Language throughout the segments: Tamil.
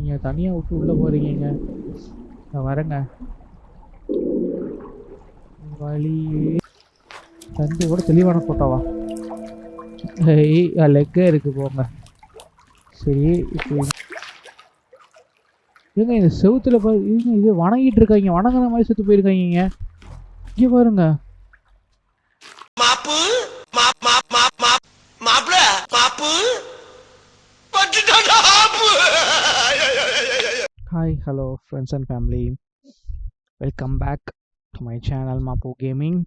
நீங்கள் தனியாக விட்டு உள்ளே போகிறீங்க. நான் வரேங்க. வழி தம்பி கூட தெளிவான ஃபோட்டோவா? லெக்கே இருக்குது போங்க. சரி இப்போ ஏங்க இந்த செவுத்துல இது வணங்கிட்டு இருக்காங்க, வணங்குற மாதிரி செத்து போயிருக்காங்க. இங்கே பாருங்க. Hi hello friends and family, welcome back to my channel மாப்பு கேமிங்.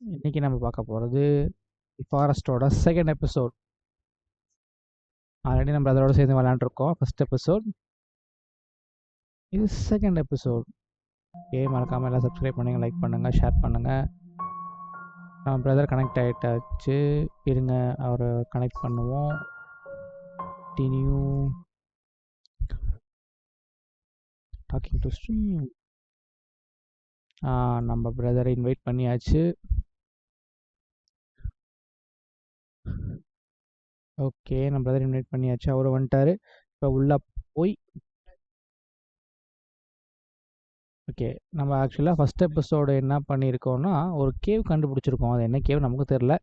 இன்றைக்கி நம்ம பார்க்க போகிறது ஃபாரஸ்ட்டோட செகண்ட் எபிசோட். ஆல்ரெடி நம்ம அதோட சேர்ந்து விளையாண்டுருக்கோம் ஃபஸ்ட் எபிசோட். இது செகண்ட் எபிசோட். மறக்காமல் எல்லாம் சப்ஸ்கிரைப் பண்ணுங்கள், லைக் பண்ணுங்கள், ஷேர் பண்ணுங்கள். நம்ம பிரதர் கனெக்ட் ஆகிட்டாச்சு. இருங்க அவரை கனெக்ட் பண்ணுவோம். Continue talking to stream. நம்ம பிரதரை இன்வைட் பண்ணியாச்சு. ஓகே, நம்ம பிரதர் இன்வைட் பண்ணியாச்சு, அவர் வந்துட்டார். இப்போ உள்ளே போய் ஓகே, நம்ம ஆக்சுவலாக ஃபஸ்ட் எபிசோடு என்ன பண்ணியிருக்கோன்னா, ஒரு கேவ் கண்டுபிடிச்சிருக்கோம். அது என்ன கேவ் நமக்கு தெரில.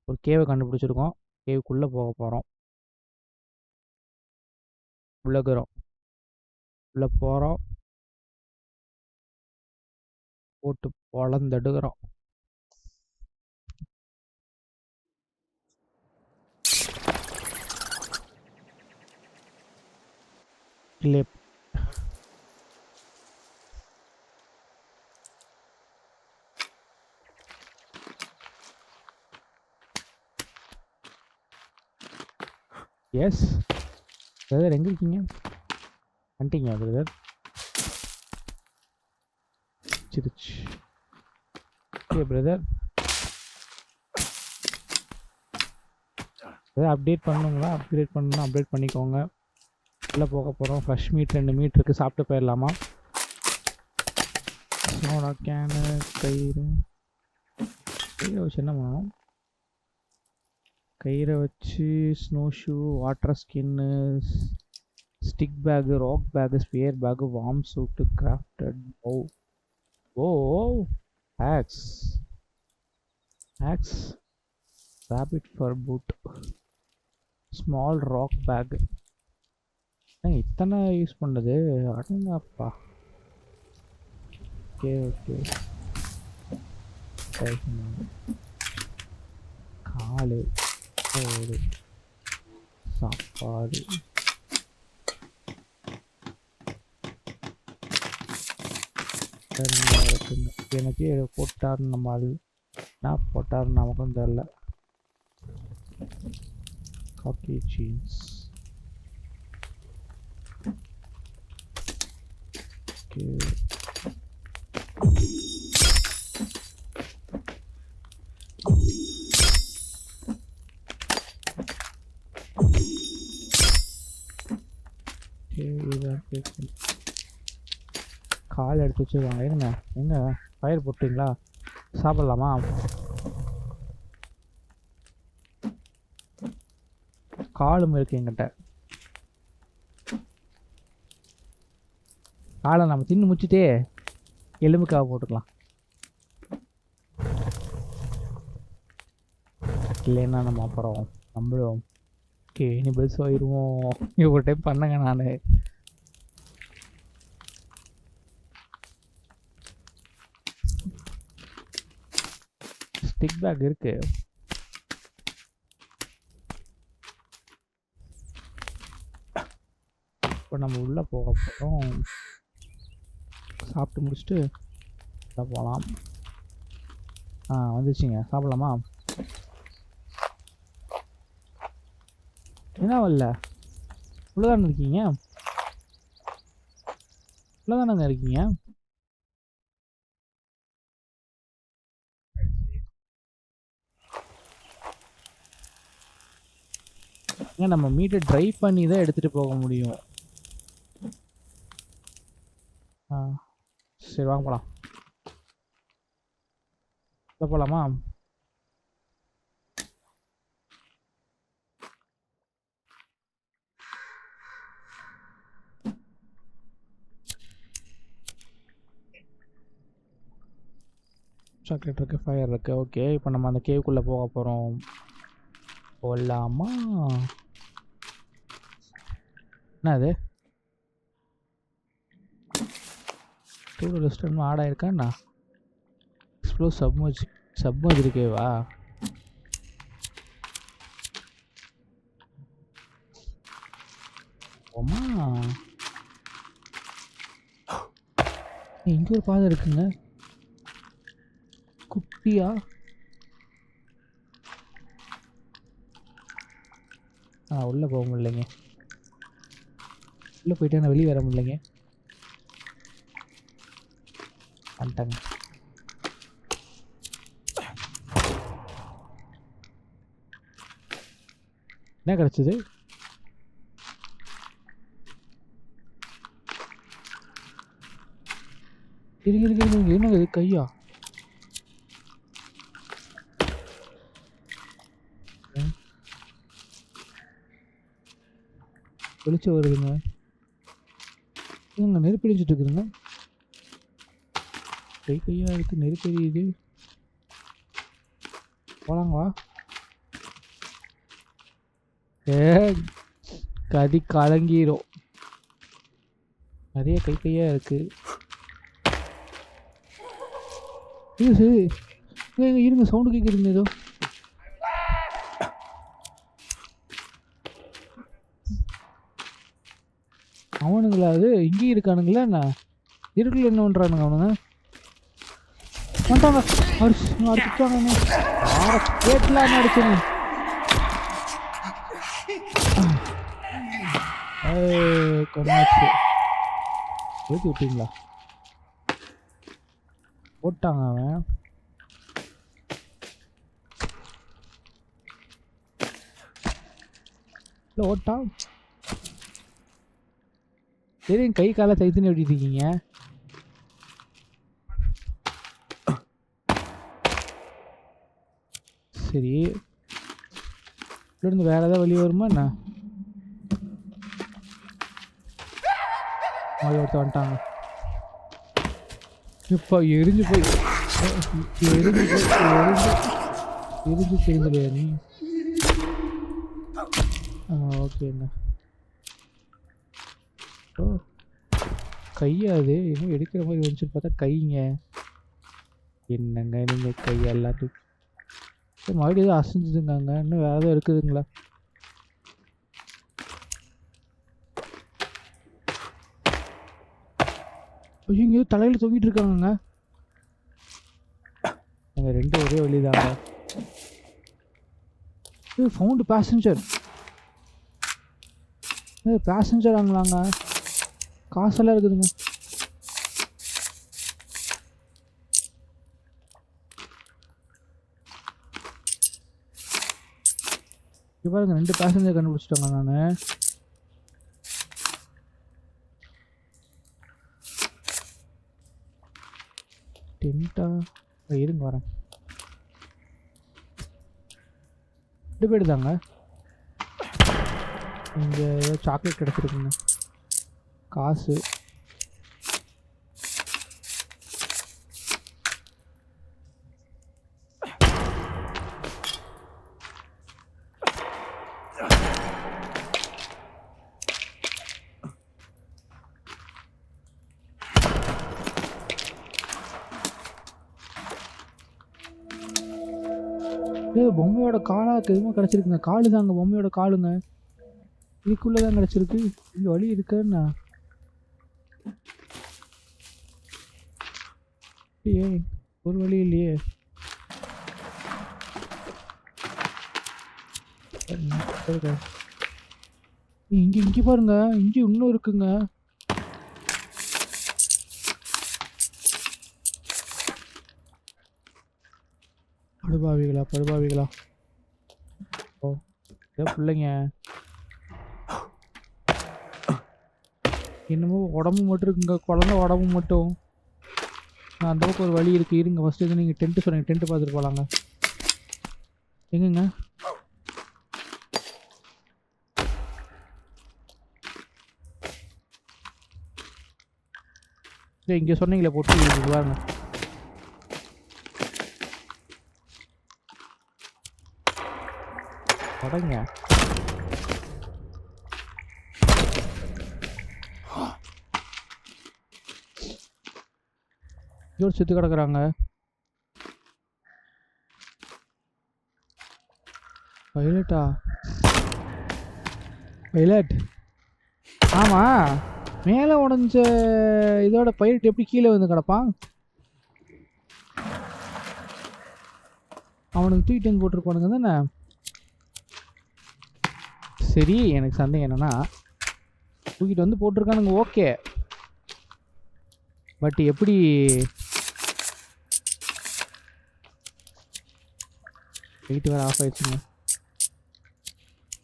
ஒரு கேவை கண்டுபிடிச்சிருக்கோம். கேவுக்குள்ளே போக போகிறோம். உள்ளகிறோம், உள்ளே போகிறோம், போட்டு பொழந்தெடுக்கிறோம். இல்லை எஸ் பிரதர், எங்கே இருக்கீங்க? வந்துட்டீங்க பிரதர்? சிரிச்சு. ஓகே பிரதர், அப்டேட் பண்ணுங்களா? அப்கிரேட் பண்ணணும், அப்டேட் பண்ணிக்கோங்க. உள்ளே போக போகிறோம். ஃப்ரெஷ் மீட் 2 மீட் இருக்குது, சாப்பிட்டு போயிடலாமா? சோடா கேனு, கயிறு வச்சு என்ன பண்ணணும்? கயிறை வச்சு snow shoe, water skin, stick pack, rock pack, spear pack, warm suit, crafted ஓ axe rabbit fur boot, small rock pack. இத்தனை யூஸ் பண்ணது அடங்கப்பா. ஓகே ஓகே, காலு, சோறு, சாப்பாடு. எனக்கு போட்டார், நம்ம அது என்ன போட்டார் நமக்கும் தெரில. காக்கி ஜீன்ஸ். ஓகே, கால் எடுத்து வச்சுருக்காங்க. இருங்க, எங்க ஃபயர் போட்டிங்களா? சாப்பிட்லாமா? காலும் இருக்கு எங்கிட்ட. காலை நம்ம தின்னு முடிச்சுட்டே எலும்புக்காக போட்டுக்கலாம். இல்லைன்னா நம்ம அப்புறம் நம்மளும் கேனிபிள்ஸ் ஆயிடுவோம். ஒரு டைம் பண்ணுங்க. நான் ஸ்டிக் பேக் இருக்கு. இப்போ நம்ம உள்ளே போக போகிறோம். சாப்பிட்டு முடிச்சுட்டு உள்ளே போகலாம். வந்துச்சுங்க, சாப்பிட்லாமா? என்ன வரல? உள்ளதானே இருக்கீங்க? உள்ளதானங்க இருக்கீங்க? ஏன் நம்ம மீட்டை ட்ரை பண்ணி தான் எடுத்துகிட்டு போக முடியும். சரி வாங்க போகலாம். போகலாமா? சாக்லேட் இருக்குது, ஃபயர் இருக்குது. ஓகே, இப்போ நம்ம அந்த கேவுக்குள்ளே போக போகிறோம். போகலாமா? என்ன அது? டூர் ரெஸ்டாரண்ட் ஆட் ஆயிருக்காண்ணா? எக்ஸ்ப்ளோர் சப்மர்ஜ் இருக்கேவா? ஆமா, இங்கே ஒரு பாதை இருக்குங்க. குட்டியா? உள்ளே போக முடியலைங்க. உள்ளே போயிட்டு நான் வெளியே வர முடியலைங்க. வந்துட்டாங்க. என்ன கிடச்சிது? என்னங்க இது? கையா? வெளிச்சம் வருதுங்க. நெருப்பு அடிச்சுட்டு இருக்குதுங்க. கையா இருக்கு, நெருப்பு எரியுது. போலாங்களா? கதி கலங்கிரும். நிறைய கையா இருக்கு. இருங்க, சவுண்டு கேட்குதுங்க ஏதோ. அவனுங்களா? அது இங்கேயும் இருக்கானுங்களா? என்ன இருக்குல்ல? என்ன பண்ணுறானுங்க அவனுங்க? வந்துட்டாங்க. அடிச்சுட்டாங்க. கேட்கலாம் அடிச்சுங்க. கொண்டாச்சு. ஏற்றி விட்டீங்களா? போட்டாங்க அவன். இல்லை ஓட்டான். சரி, கை காலை தைத்துன்னு எப்படி இருக்கீங்க? சரி, இருந்து வேற ஏதாவது வெளியே வருமா என்ன? ஒருத்தர் வந்துட்டாங்க. இப்போ எரிஞ்சு தெரிஞ்சலையா நீ? ஓகேண்ணா. ஓ, கையா? அது இன்னும் எடுக்கிற மாதிரி வந்துச்சு பார்த்தா கைங்க. என்னங்க நீங்கள் கை எல்லாத்துக்கும் மறுபடியும் எதுவும் அசைஞ்சுதுங்க. இன்னும் வேறு எதாவது இருக்குதுங்களா? இங்கே தலையில் தொங்கிட்டு இருக்காங்க. எங்க ரெண்டு ஒரே வழிதாங்க. Found passenger. பேசஞ்சர் ஆங்களாங்க. காசெல்லாம் இருக்குதுங்க. பாருங்க, 2 பேசஞ்சர் கண்டுபிடிச்சிட்டாங்க. நான் டென்ட்டா இருங்க வரேன். 2 பேர் தாங்க. இங்கே ஏதோ சாக்லேட் கிடச்சிருக்குங்க. காசு பொம்மையோட காலாக்கு எதுவுமே கிடச்சிருக்குங்க. காலு தாங்க, பொம்மையோட காலுங்க. இதுக்குள்ளே தான் கிடச்சிருக்கு. இங்கே வழி இருக்குன்னா ஏ ஒரு வழி இல்லையே. இங்கே பாருங்க, இங்கே இன்னும் இருக்குங்க. படுபாவிகளா. ஓ, ஏதோ பிள்ளைங்க என்னமோ உடம்பு மட்டும் இருக்குங்க. குழந்தை உடம்பு மட்டும். அந்த பக்கம் ஒரு வழி இருக்குது. இருங்க, ஃபஸ்ட்டு இது நீங்கள் டென்ட்டு சொன்னீங்க. டென்ட்டு பார்த்துட்டு போகலாங்க. எங்கங்க? இங்கே சொன்னீங்களே போட்டு பாருங்க. தொடங்க. இவர் சுத்தி கிடக்குறாங்க. பைலட்டா? பைலட்? ஆமா, மேலே உடஞ்ச இதோட பைலட் எப்படி கீழே வந்து கிடப்பான்? அவனுக்கு தூக்கிட்டு வந்து போட்டிருப்பானுங்க தானே. சரி, எனக்கு சந்தேகம் என்னன்னா, தூக்கிட்டு வந்து போட்டிருக்கானுங்க, ஓகே. பட் எப்படி லைட் வேறு ஆஃப் ஆயிடுச்சுங்க.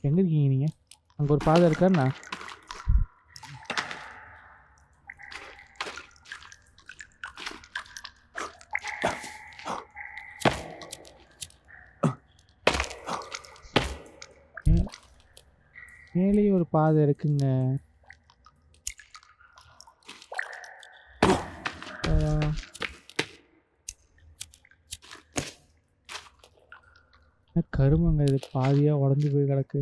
எங்கே இருக்கீங்க நீங்கள்? அங்கே ஒரு பாதை இருக்காருண்ணா. மேலேயே ஒரு பாதை இருக்குங்க. கருமங்க, இது பாதியா உடஞ்சி போய் கிடக்கு.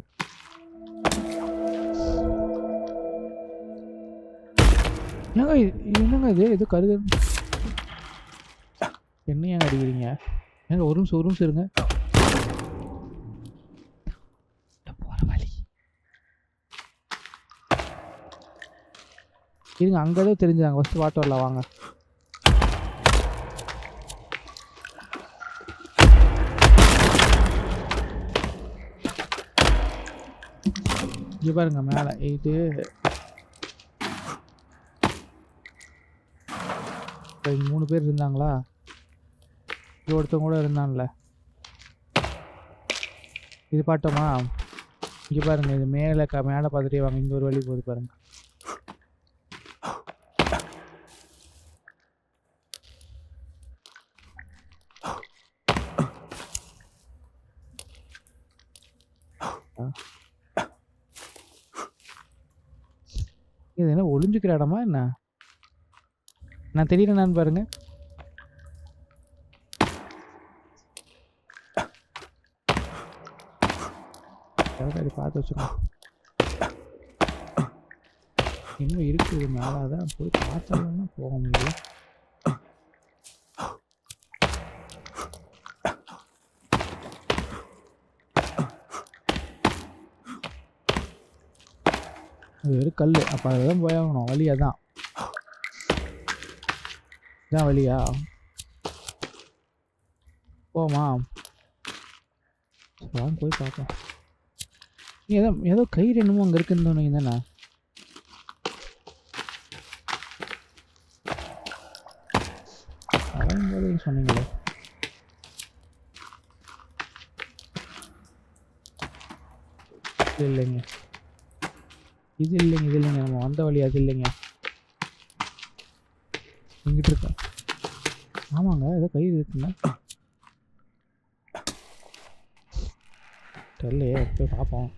என்னங்க இது? இது கருது என்ன ஏங்க அடிக்கிறீங்க? ஏங்க ஒரு நிமிஷம் இருங்க. போற வழி இருங்க, அங்கதான் தெரிஞ்சாங்க. ஃபர்ஸ்ட் வாட்டர் வரல, வாங்க. இங்கே பாருங்க மேலே. இது இப்போ 3 பேர் இருந்தாங்களா? இது ஒருத்தவங்க கூட இருந்தான்ல, இது பாட்டோமா? இங்கே பாருங்க, இது மேலே பார்த்துட்டே வாங்க. இங்கே ஒரு வழி போகுது பாருங்க. இது என்ன ஒளிஞ்சுக்கிற இடமா என்ன? நான் தெரியலன்னு பாருங்க. பார்த்து வச்சுக்கோங்க. இன்னும் இருக்குது மேலே, அதான் போய் பார்த்தாலும் போக முடியல. அது வெறும் கல். அப்போ அதுதான் போயாகணும். வழி அதான். இதான் வழியா? போமா, வாங்க போய் பார்ப்போம். ஏதோ கயிறு என்னமோ அங்கே இருக்குன்னு சொன்னீங்க தானே? வரும்போது சொன்னீங்களே. இல்லைங்க, இது இல்லைங்க. நம்ம வந்த வழி அது இல்லைங்க. எங்கிட்ட இருக்கா? ஆமாங்க, ஏதோ கயிறு இருக்குங்க. தெரியலையே, போய் பார்ப்போம்.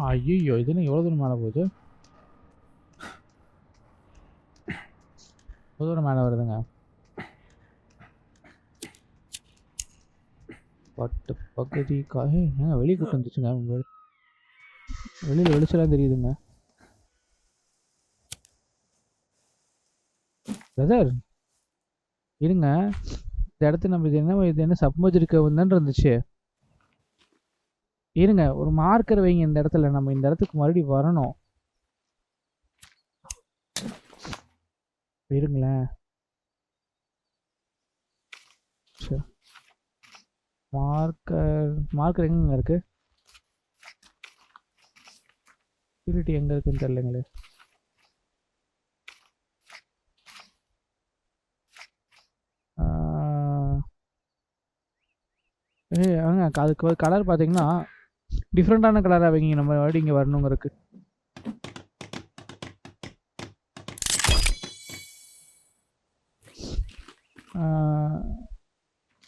ஐயோ, இது என்ன எவ்வளோ தூரம் மேலே போகுது? எவ்வளோ தூரம் மேலே வருதுங்க? பட்டு பகுதி ஏங்க வெளியே கூட்டு வந்துச்சுங்க. வெளியில் வெளிச்செல்லாம் தெரியுதுங்க. பிரதர் இருங்க, இந்த இடத்துல நம்ம இது என்ன சப்மர்ஜ் வந்து இருந்துச்சு. இருங்க, ஒரு மார்க்கர் வைங்க இந்த இடத்துல. நம்ம இந்த இடத்துக்கு மறுபடியும் வரணும். இருங்களேன். மார்க்கர் எங்க இருக்கு? யூட்டிலிட்டி எங்க இருக்குன்னு தெரியலங்களே. அதுக்கு கலர் பார்த்தீங்கன்னா டிஃப்ரெண்டான கலராக வைங்க. நம்ம மறுபடியும் இங்கே வரணுங்கிறதுக்கு.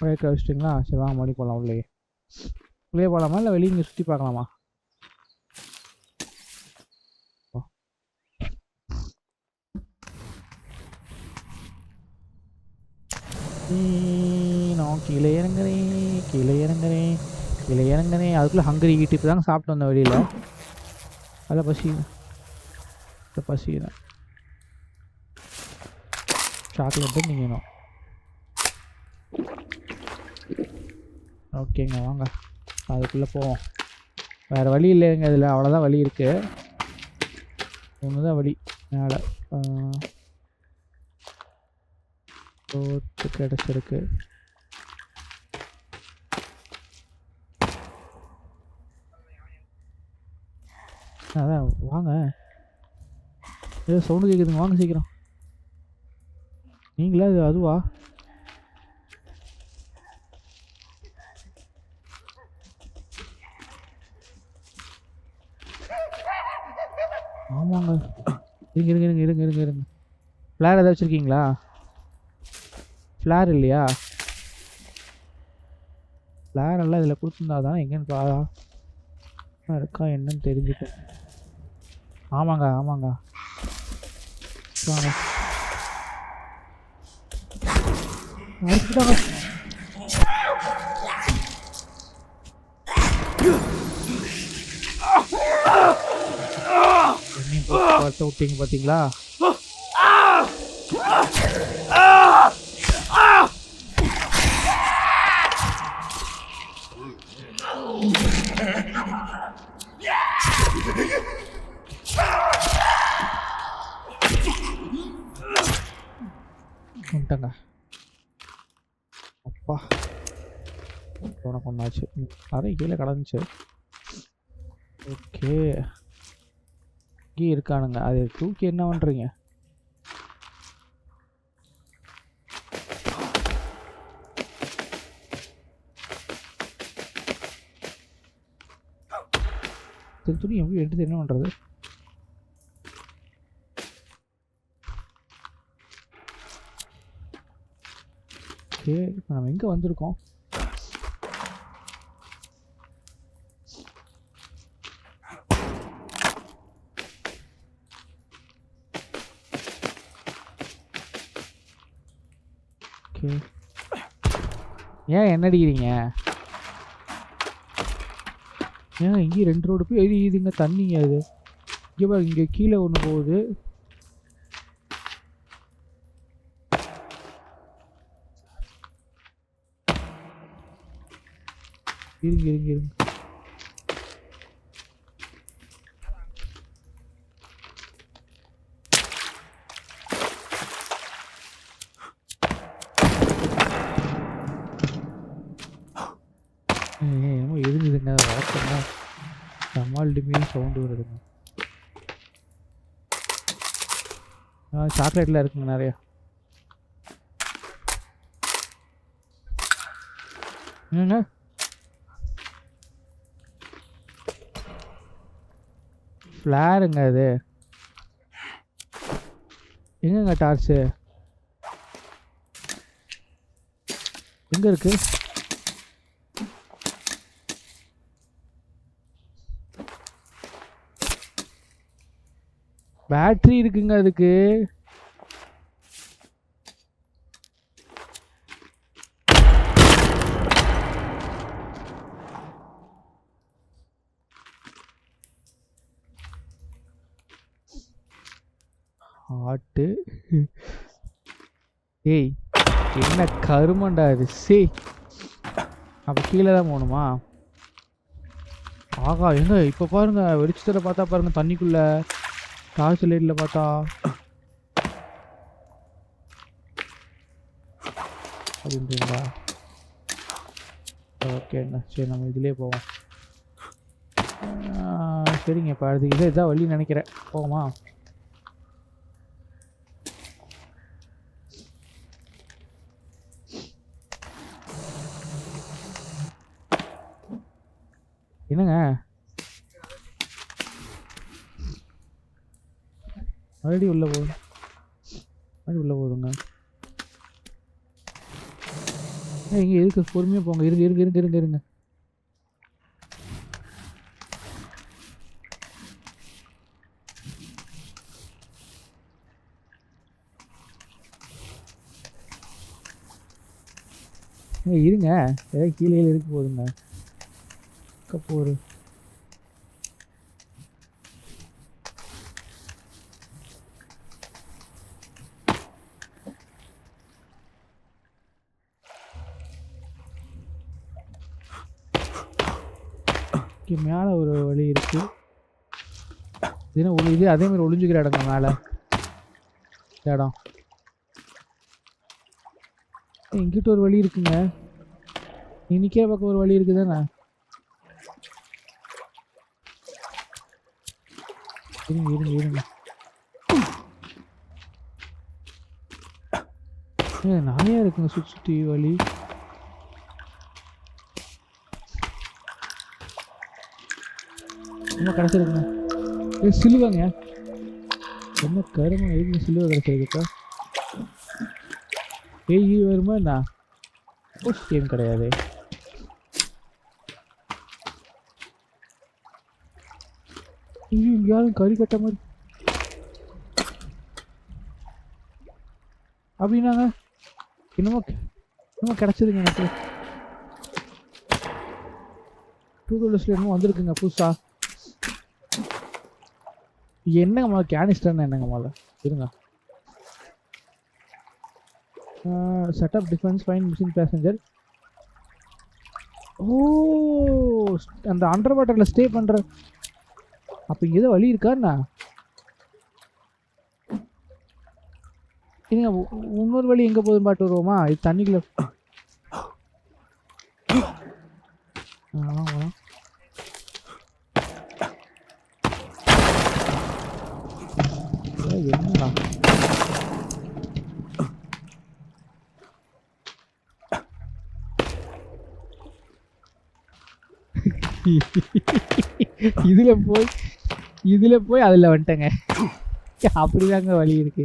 வயக்க வச்சிட்டிங்களா? சரி வாங்க மறுபடியும் போகலாம். உள்ளே போகலாமா இல்லை வெளியே இங்கே சுற்றி பார்க்கலாமா? இறங்குறோம், கீழே இறங்குறேன், கீழே இறங்குறேன், கீழே இறங்குறேன். அதுக்குள்ளே ஹங்கரி ஈட்டு இப்போ தாங்க சாப்பிட்டு வந்தேன் வெளியில். அதில் பசி தான். சாக்லேட்டு நீங்கணும். ஓகேங்க, வாங்க அதுக்குள்ளே போவோம். வேறு வழி இல்லைங்க இதில், அவ்வளோதான் வழி இருக்குது. ஒன்று தான் வழி மேலே ரோட்டு கிடச்சிருக்கு. அதான் வாங்க, ஏதோ சவுண்டு கேட்குதுங்க, வாங்க சீக்கிரம். நீங்களே அதுவா? ஆமாங்க, இருங்க. ஃப்ளார் ஏதாவது வச்சுருக்கீங்களா? ஃப்ளார் இல்லையா? ஃப்ளார் எல்லாம் இதில் கொடுத்துருந்தா தான் எங்கேன்னு இருக்கா என்னன்னு தெரிஞ்சுக்க. ஆமாங்க வாங்க. விட்டீங்க பார்த்தீங்களா? வந்துட்டங்க. அப்பா உனக்கு ஒன்றாச்சு, நிறைய கீழே கடந்துச்சு. ஓகே, இங்கே இருக்கானுங்க, அது தூக்கி என்ன பண்ணுறீங்க? துணி எப்படி எடுத்து என்ன பண்ணுறது? ஓகே, இப்போ நம்ம எங்கே வந்திருக்கோம்? ஓகே, ஏன் என்ன அடிக்கிறீங்க? ஏன் இங்கேயும் 2 ரோடு போய் எரியுதுங்க தண்ணிங்க. அது இங்கே பாரு, இங்கே கீழே ஒன்று போகுது. இருங்க. என்னமோ எரிஞ்சுதுங்க, வளர்க்குங்க, டமால்டுமே சவுண்டு வருதுங்க. சாக்லேட்டில் இருக்குங்க நிறையா. என்னங்க ஃப்ளாருங்க அது? எங்கங்க டார்ச்சு எங்கே இருக்கு? பேட்டரி இருக்குங்க அதுக்கு. ஆட்டு ஏய், என்ன கருமண்டா இது? சே, அப்போ கீழே தான் போகணுமா? ஆகா, எங்க இப்போ பாருங்க, வெளிச்சத்தில் பார்த்தா பாருங்க, தண்ணிக்குள்ள டார்ச் லைட்டில் பார்த்தா அப்படின்றீங்களா? ஓகேங்க, சரி நம்ம இதுலேயே போவோம். சரிங்க, இப்போ அது இதான் வழி நினைக்கிறேன். போவோமா? என்னங்க மறுபடியும் உள்ள போகுதுங்க. இங்கே எதுக்கு பொறுமையாக போங்க. இருங்க. இருங்க, ஏதாவது கீழே இருக்க போதுங்க. கப்போரு மேலே ஒரு வழி இருக்கு. இது அதே மாதிரி ஒளிஞ்சுக்கிற இடங்க மேலே இடம். இங்கிட்ட ஒரு வழி இருக்குங்க. இன்னைக்கே பக்கம் ஒரு வழி இருக்குதானே? இருங்க இருங்க இருங்க. நிறைய இருக்குங்க சுற்றி சுற்றி வழி. ரொம்ப கிடச்சிருக்குங்க. இது சிலுவைங்க. என்ன கரும எதுக்கு சிலுவை கிடச்சிருக்குப்பா? ஏய் வருமா என்ன? கேம் கிடையாது. யாரும் கறி கட்ட மாதிரி அப்படின்னாங்க. இன்னமும் கிடைச்சதுங்க எனக்கு. $2 என்னமோ வந்திருக்குங்க புதுசா. என்னங்க முதல்ல கேனிஸ்டர்னு என்னங்க முதல்ல இருங்க. Setup defence fine machine passenger. ஓ அந்த அண்டர் வாட்டரில் ஸ்டே பண்ணுற. அப்போ இங்கே ஏதோ வழி இருக்காண்ணா? இல்லைங்க, இன்னொரு வழி எங்கே போதும் பாட்டு வருவோமா? இது தண்ணிக்குள்ள என்னடா இதுல போய் அதுல வந்துட்டேங்க. அப்படிதாங்க வழி இருக்கு.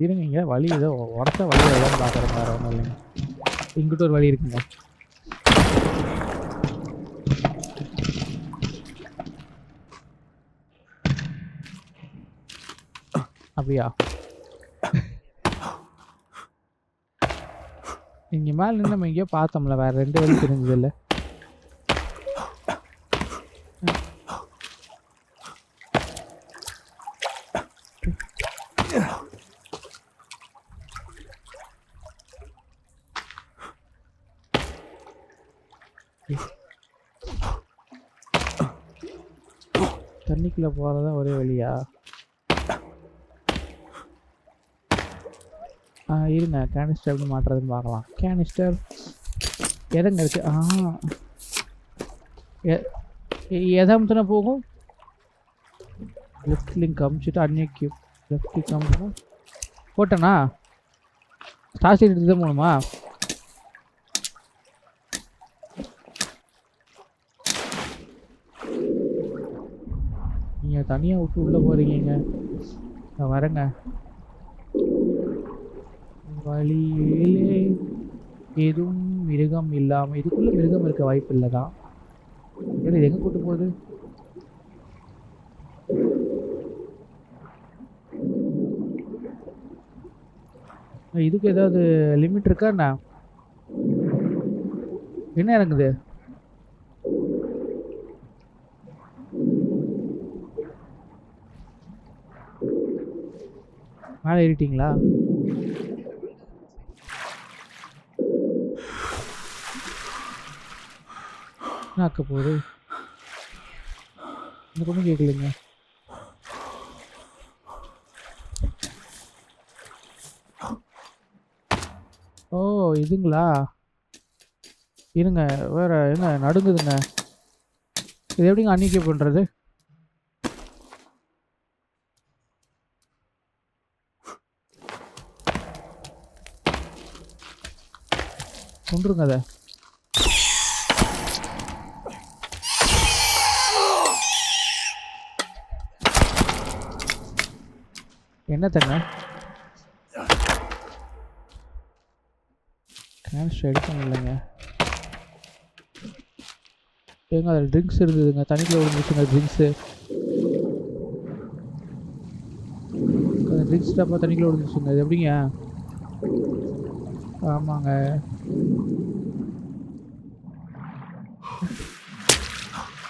இருங்க, இங்க வழி ஏதோ உடச்ச வழி ஏதாவது பாக்குறேன். வேற ஒன்றும் இல்லைங்க. இங்கிட்ட ஒரு வழி இருக்குங்க. அப்படியா? இங்க மேல நின்று நம்ம எங்கேயோ பார்த்தோம்ல, வேற 2 வழி தெரிஞ்சது இல்லை. தண்ணிக்குள்ள போறதா ஒரே வழியா? இருங்க, கேனிஸ்டர் எப்படி மாட்டுறதுன்னு பார்க்கலாம். கேனிஸ்டர் எதங்க இருக்கு? எதாமத்தானே போகும். லெஃப்ட் லிங்க் அமுச்சுட்டு அன்னிய கியூப் லெஃப்ட் கிளிக் அமுச்சுனா போட்டேனா? ஸ்டார் சைட் எடுத்து தான் போகணுமா? நீங்கள் தனியாக விட்டு உள்ளே போகிறீங்க. நான் வரேங்க. வழியிலே எதுவும் மிருகம் இல்லாமல், இதுக்குள்ளே மிருகம் இருக்க வாய்ப்பு இல்லை தான். இது எங்கே கூட்டு போகுது? இதுக்கு ஏதாவது லிமிட் இருக்கா என்ன? என்ன இறங்குது? மேலே ஏறிட்டீங்களா? ஆக்க போகுது எனக்கு ஒன்றும் கேட்கலைங்க. ஓ இதுங்களா? இருங்க, வேற என்ன நடுங்குதுங்க. இது எப்படிங்க அன்னிக்கே பண்ணுறது? கொண்டுருங்க அதை. என்ன தண்ணி கேன்ஸ்டர் எடுக்க முடியலைங்க. ஏங்க அதில் ட்ரிங்க்ஸ் இருந்ததுங்க, தண்ணிக்குள்ள விழுந்துச்சுங்க ட்ரிங்க்ஸு. அந்த ட்ரிங்க்ஸ் டப்பா தண்ணிக்குள்ள விழுந்துச்சுங்க. அது எப்படிங்க? ஆமாங்க.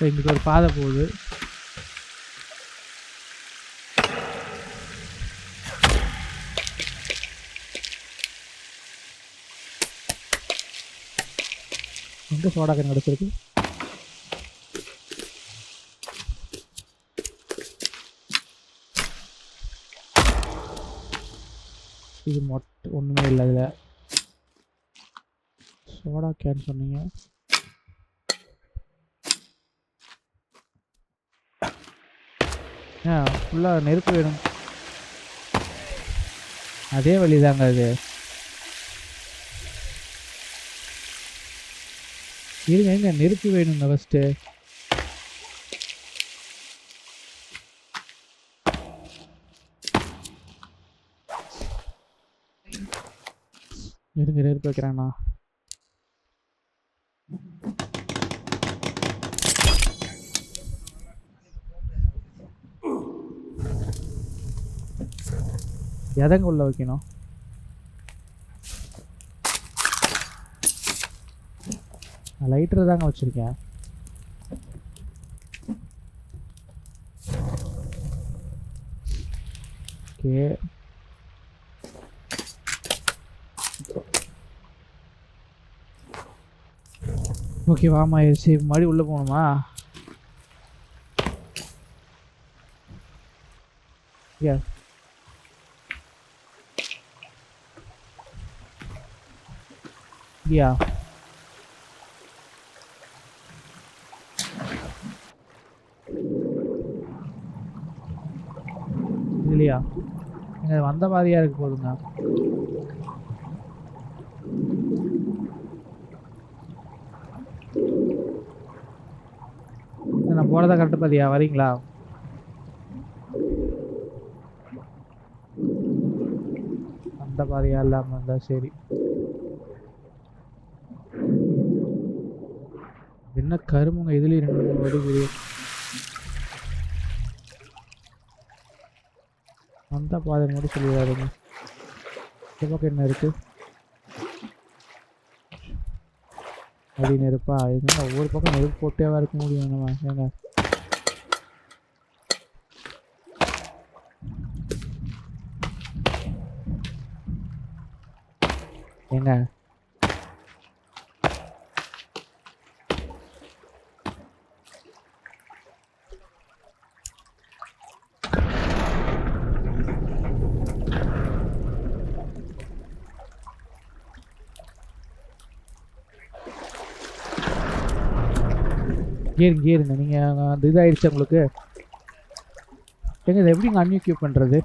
இங்கிட்ட ஒரு பாதை போகுது. எங்கே சோடா கேன் கிடச்சிருக்கு? இது மொட்டை ஒன்றுமே இல்லை அதில். சோடா கேன் சொன்னீங்க. ஃபுல்லாக நெருப்பு வேணும். அதே வழி தாங்க அது. இருங்க எங்க நெருப்பு வேணுங்க ஃபஸ்ட்டு. இருங்க நெருப்பு வைக்கிறேண்ணா. எதங்க உள்ள வைக்கணும்? லைட்டர் தாங்க வச்சிருக்கேன். ஓகே ஓகே வாமா ஆயிடுச்சு. மறுபடியும் உள்ளே போகணுமா? யா இல்லையா? எங்க வந்த மாதிரியா இருக்கு. போதுங்க. நான் போறதா கரெக்டாக பாதியா? வரீங்களா? அந்த பாதியா இல்லாம இருந்தா சரி. என்ன கருமுங்க இதுலயும் 2-3 வடி. அந்த பாதை மட்டும் சொல்லிடாதுங்க. இந்த பக்கம் என்ன இருக்கு? அடி நெருப்பா? இதுங்க ஒவ்வொரு பக்கம் நெருப்பு போட்டேவா இருக்க முடியும் நம்ம? ஏங்க ஏறுங்க நீங்கள் அந்த இதாகிடுச்சு உங்களுக்கு. ஏங்க இதை எப்படிங்க அன்யூக்யூப் பண்ணுறது?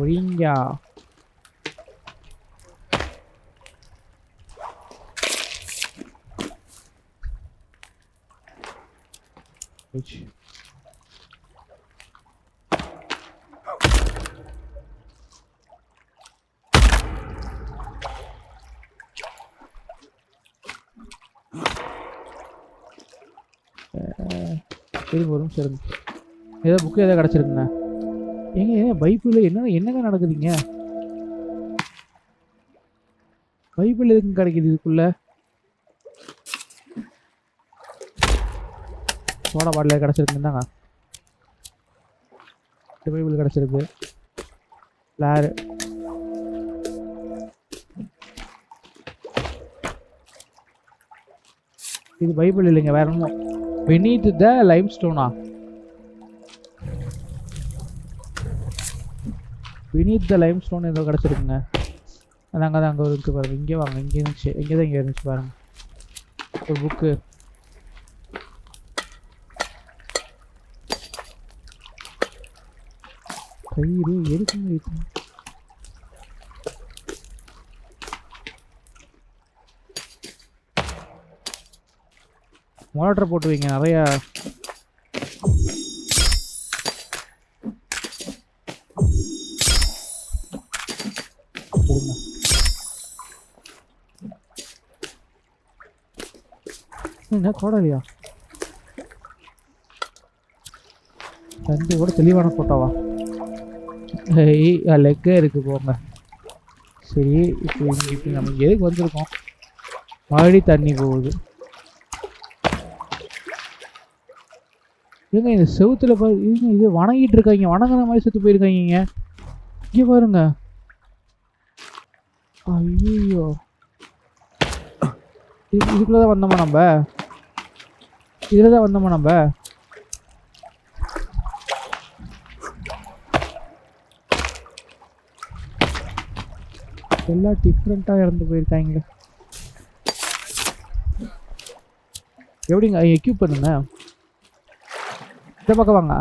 ஒழிங்கா திரும்ப வரும். சரிங்க, ஏதோ புக்கு ஏதோ கிடச்சிருக்குண்ணா. ஏங்க பைபிள் என்னங்க நடக்குதுங்க? பைபிள் எதுக்கு கிடைக்குது இதுக்குள்ள? சோடா பாட்டில் கிடச்சிருக்குந்தாங்க. பைபிள் கிடச்சிருக்கு. ஃப்ளாரு இது பைபிள் இல்லைங்க, வேற என்னமோ. beneath the limestone-ஆ? beneath the limestone ஏதோ கிடச்சிருக்குங்க. அதாங்க தான் அங்கே இருக்கு பாருங்க. இங்கே வாங்க, இங்கே இருந்துச்சு. இங்கே தான் இங்கே இருந்துச்சு பாருங்க ஒரு புக்கு. கயிறு எதுக்குங்க இது? மோட்டர் போட்டு வைங்க நிறையா. கொடுங்க. என்ன கோடலியா? தண்ணி கூட தெளிவான போட்டோவா? லெக்கே இருக்கு போங்க. சரி, இப்போ நம்ம எதுக்கு வந்திருக்கோம்? மறுபடியும் தண்ணி போகுது. ஏங்க இந்த செவுத்துல இது வணங்கிட்டு இருக்காங்க, வணங்குற மாதிரி செத்து போயிருக்காங்க. இங்கே பாருங்க. ஐயோ, இதுக்குள்ளதான் வந்தோமா நம்ம? இதுலதான் வந்தோமா நம்ம? எல்லாம் டிஃப்ரெண்டா இறந்து போயிருக்காங்க. எப்படிங்க எக்யூப் பண்ணுங்க. இந்த பக்கம் வாங்க.